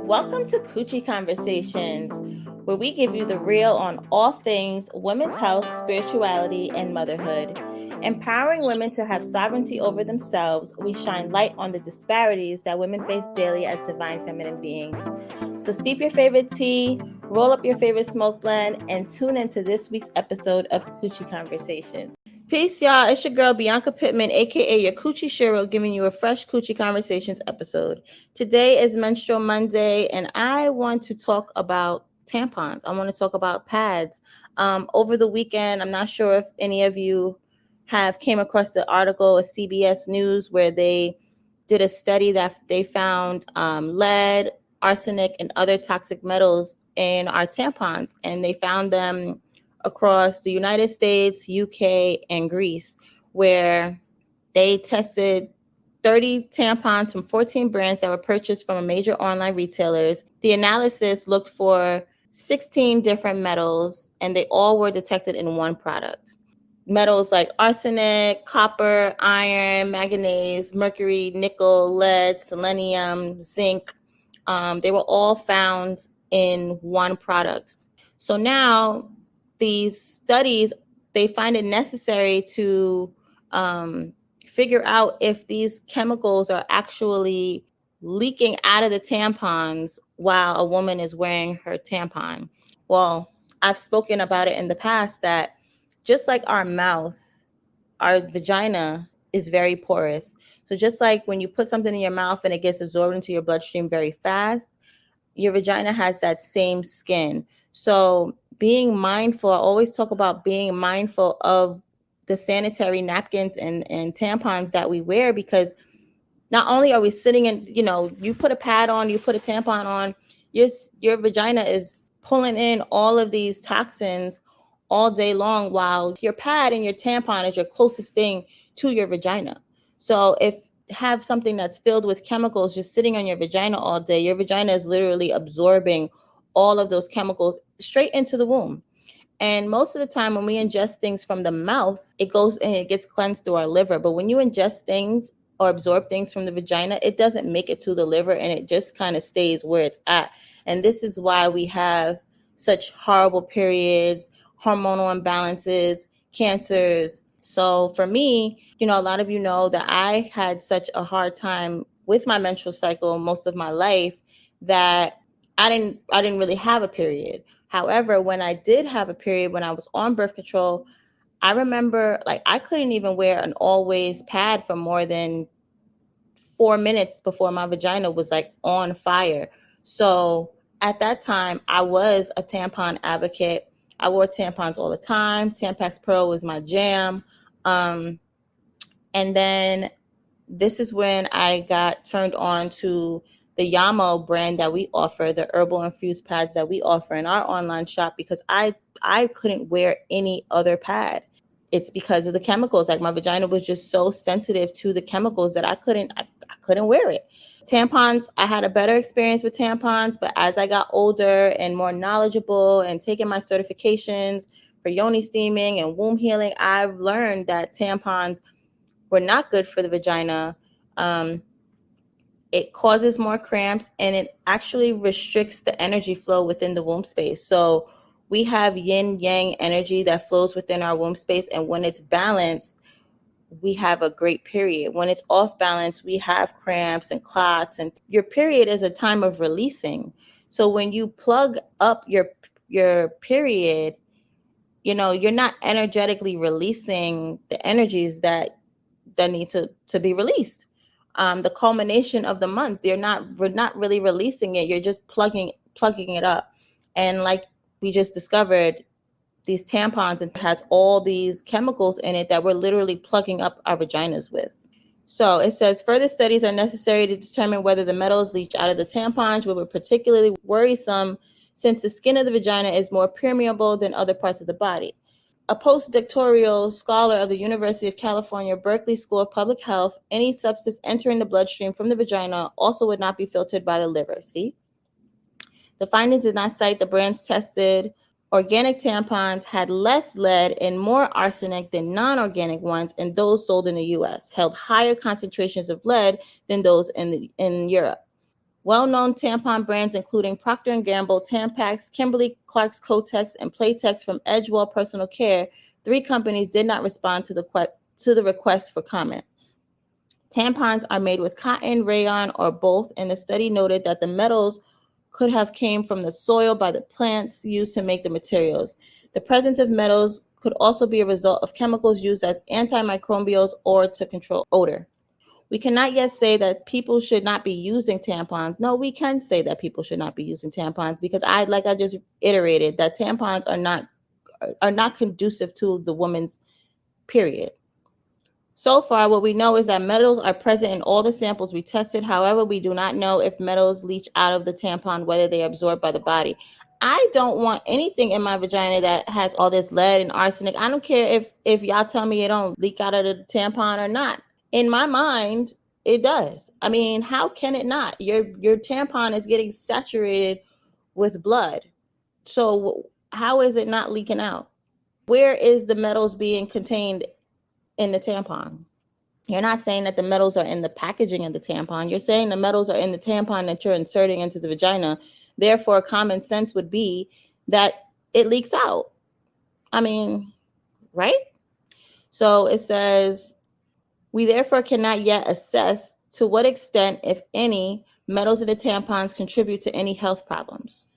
Welcome to Coochie Conversations, where we give you the real on all things women's health, spirituality, and motherhood. Empowering women to have sovereignty over themselves, we shine light on the disparities that women face daily as divine feminine beings. So steep your favorite tea, roll up your favorite smoke blend, and tune into this week's episode of Coochie Conversations. Peace, y'all. It's your girl, Bianca Pittman, aka your Coochie Shiro, giving you a fresh Coochie Conversations episode. Today is Menstrual Monday, and I want to talk about tampons. I want to talk about pads. Over the weekend, I'm not sure if any of you have came across the article of CBS News where they did a study that they found lead, arsenic, and other toxic metals in our tampons, and they found them across the United States, UK, and Greece, where they tested 30 tampons from 14 brands that were purchased from major online retailers. The analysis looked for 16 different metals, and they all were detected in one product. Metals like arsenic, copper, iron, manganese, mercury, nickel, lead, selenium, zinc. They were all found in one product. So now these studies, they find it necessary to figure out if these chemicals are actually leaking out of the tampons while a woman is wearing her tampon. Well, I've spoken about it in the past that just like our mouth, our vagina is very porous. So just like when you put something in your mouth and it gets absorbed into your bloodstream very fast, your vagina has that same skin. So being mindful, I always talk about being mindful of the sanitary napkins and tampons that we wear, because not only are we sitting in, you put a pad on, you put a tampon on, your vagina is pulling in all of these toxins all day long, while your pad and your tampon is your closest thing to your vagina. So if have something that's filled with chemicals just sitting on your vagina all day, your vagina is literally absorbing all of those chemicals straight into the womb. And most of the time when we ingest things from the mouth, it goes and it gets cleansed through our liver. But when you ingest things or absorb things from the vagina, it doesn't make it to the liver, and it just kind of stays where it's at. And this is why we have such horrible periods, hormonal imbalances, cancers. So for me, a lot of you know that I had such a hard time with my menstrual cycle most of my life that I didn't really have a period. However, when I did have a period, when I was on birth control, I remember I couldn't even wear an always pad for more than 4 minutes before my vagina was on fire. So at that time, I was a tampon advocate. I wore tampons all the time. Tampax Pro was my jam. And then this is when I got turned on to the Yamo brand that we offer, the herbal infused pads that we offer in our online shop, because I couldn't wear any other pad. It's because of the chemicals. My vagina was just so sensitive to the chemicals that I couldn't wear it. Tampons, I had a better experience with tampons, but as I got older and more knowledgeable and taking my certifications for yoni steaming and womb healing, I've learned that tampons were not good for the vagina. It causes more cramps, and it actually restricts the energy flow within the womb space. So we have yin yang energy that flows within our womb space, and when it's balanced, we have a great period. When it's off balance, we have cramps and clots, and your period is a time of releasing. So when you plug up your period, you're not energetically releasing the energies that need to be released. The culmination of the month, we're not really releasing it. You're just plugging it up. And like we just discovered, these tampons, and has all these chemicals in it that we're literally plugging up our vaginas with. So it says further studies are necessary to determine whether the metals leach out of the tampons, which were particularly worrisome since the skin of the vagina is more permeable than other parts of the body. A postdoctoral scholar of the University of California, Berkeley School of Public Health, any substance entering the bloodstream from the vagina also would not be filtered by the liver. See? The findings did not cite the brands tested. Organic tampons had less lead and more arsenic than non-organic ones, and those sold in the U.S. held higher concentrations of lead than those in Europe. Well-known tampon brands including Procter & Gamble, Tampax, Kimberly-Clark's Kotex, and Playtex from Edgewell Personal Care, 3 companies did not respond to the request for comment. Tampons are made with cotton, rayon, or both, and the study noted that the metals could have came from the soil by the plants used to make the materials. The presence of metals could also be a result of chemicals used as antimicrobials or to control odor. We cannot yet say that people should not be using tampons. No, we can say that people should not be using tampons because like I just iterated, that tampons are not conducive to the woman's period. So far, what we know is that metals are present in all the samples we tested. However, we do not know if metals leach out of the tampon, whether they are absorbed by the body. I don't want anything in my vagina that has all this lead and arsenic. I don't care if y'all tell me it don't leak out of the tampon or not. In my mind, it does. I mean, how can it not? Your tampon is getting saturated with blood. So how is it not leaking out? Where is the metals being contained in the tampon? You're not saying that the metals are in the packaging of the tampon. You're saying the metals are in the tampon that you're inserting into the vagina. Therefore, common sense would be that it leaks out. I mean, right? So it says, we therefore cannot yet assess to what extent, if any, metals in the tampons contribute to any health problems.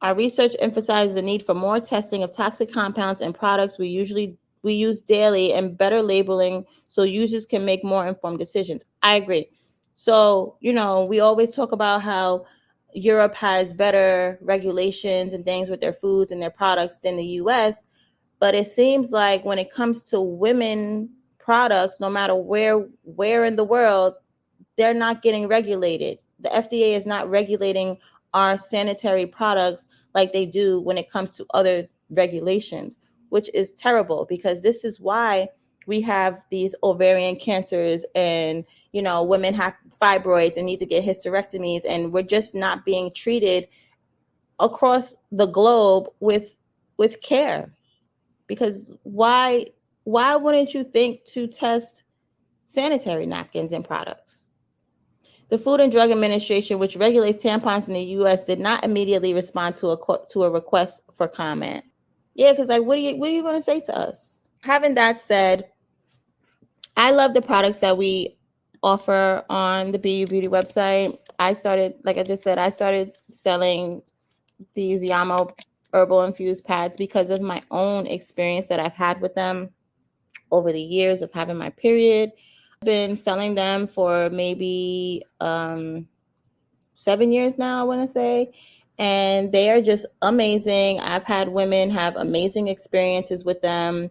Our research emphasizes the need for more testing of toxic compounds and products we use daily and better labeling so users can make more informed decisions. I agree. So, we always talk about how Europe has better regulations and things with their foods and their products than the US, but it seems like when it comes to women products, no matter where in the world, they're not getting regulated. The FDA is not regulating our sanitary products like they do when it comes to other regulations, which is terrible because this is why we have these ovarian cancers and, women have fibroids and need to get hysterectomies, and we're just not being treated across the globe with care. Because why wouldn't you think to test sanitary napkins and products? The Food and Drug Administration, which regulates tampons in the U.S., did not immediately respond to a request for comment. Yeah, because what are you going to say to us? Having that said, I love the products that we offer on the BU Beauty website. I started selling these Yamo herbal infused pads because of my own experience that I've had with them over the years of having my period. I've been selling them for maybe 7 years now, I want to say. And they are just amazing. I've had women have amazing experiences with them.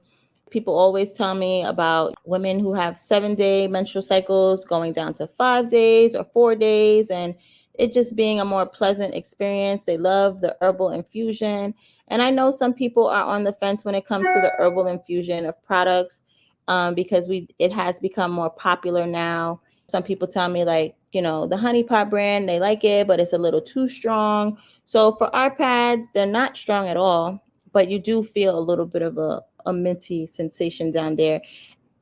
People always tell me about women who have 7-day menstrual cycles going down to 5 days or 4 days, and it just being a more pleasant experience. They love the herbal infusion. And I know some people are on the fence when it comes to the herbal infusion of products because it has become more popular now. Some people tell me the Honey Pot brand, they like it, but it's a little too strong. So for our pads, they're not strong at all, but you do feel a little bit of a minty sensation down there.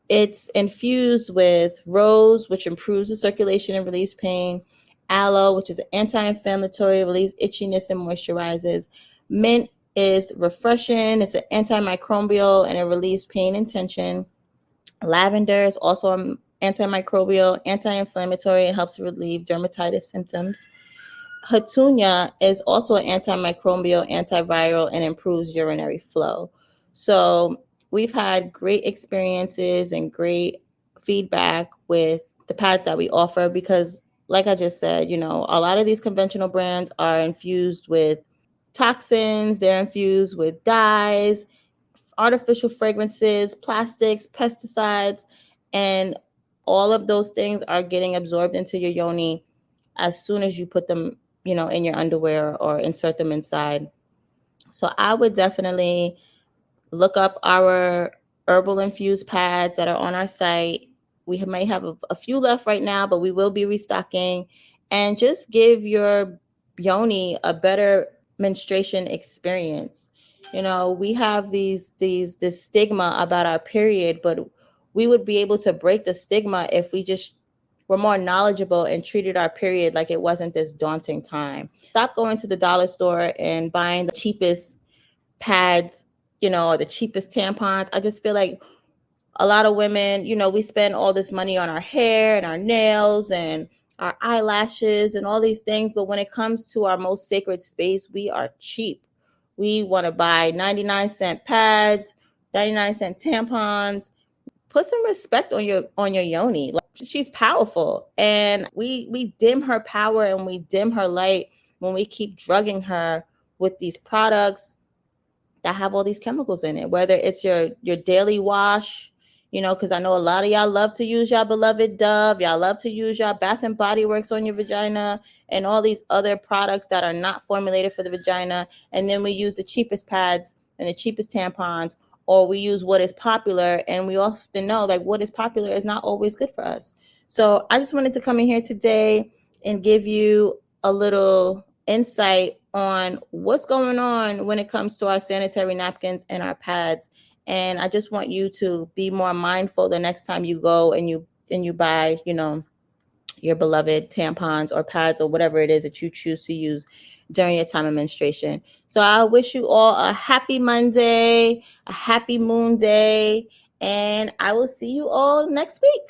It's infused with rose, which improves the circulation and relieves pain. Aloe, which is anti-inflammatory, relieves itchiness and moisturizes. Mint is refreshing. It's an antimicrobial and it relieves pain and tension. Lavender is also antimicrobial, anti-inflammatory, and helps relieve dermatitis symptoms. Hatunia is also an antimicrobial, antiviral, and improves urinary flow. So we've had great experiences and great feedback with the pads that we offer because, like I just said, a lot of these conventional brands are infused with toxins, they're infused with dyes, artificial fragrances, plastics, pesticides, and all of those things are getting absorbed into your yoni as soon as you put them, in your underwear or insert them inside. So I would definitely look up our herbal infused pads that are on our site. We may have a few left right now, but we will be restocking, and just give your yoni a better menstruation experience. We have this stigma about our period, but we would be able to break the stigma if we just were more knowledgeable and treated our period like it wasn't this daunting time. Stop going to the dollar store and buying the cheapest pads, or the cheapest tampons. I just feel like a lot of women, we spend all this money on our hair and our nails and our eyelashes and all these things. But when it comes to our most sacred space, we are cheap. We want to buy 99-cent pads, 99-cent tampons. Put some respect on your yoni. Like, she's powerful, and we dim her power and we dim her light when we keep drugging her with these products that have all these chemicals in it, whether it's your daily wash, because I know a lot of y'all love to use y'all beloved Dove, y'all love to use y'all Bath and Body Works on your vagina, and all these other products that are not formulated for the vagina. And then we use the cheapest pads and the cheapest tampons, or we use what is popular, and we often know like what is popular is not always good for us. So I just wanted to come in here today and give you a little insight on what's going on when it comes to our sanitary napkins and our pads. And I just want you to be more mindful the next time you go and you buy, your beloved tampons or pads or whatever it is that you choose to use during your time of menstruation. So I wish you all a happy Monday, a happy moon day, and I will see you all next week.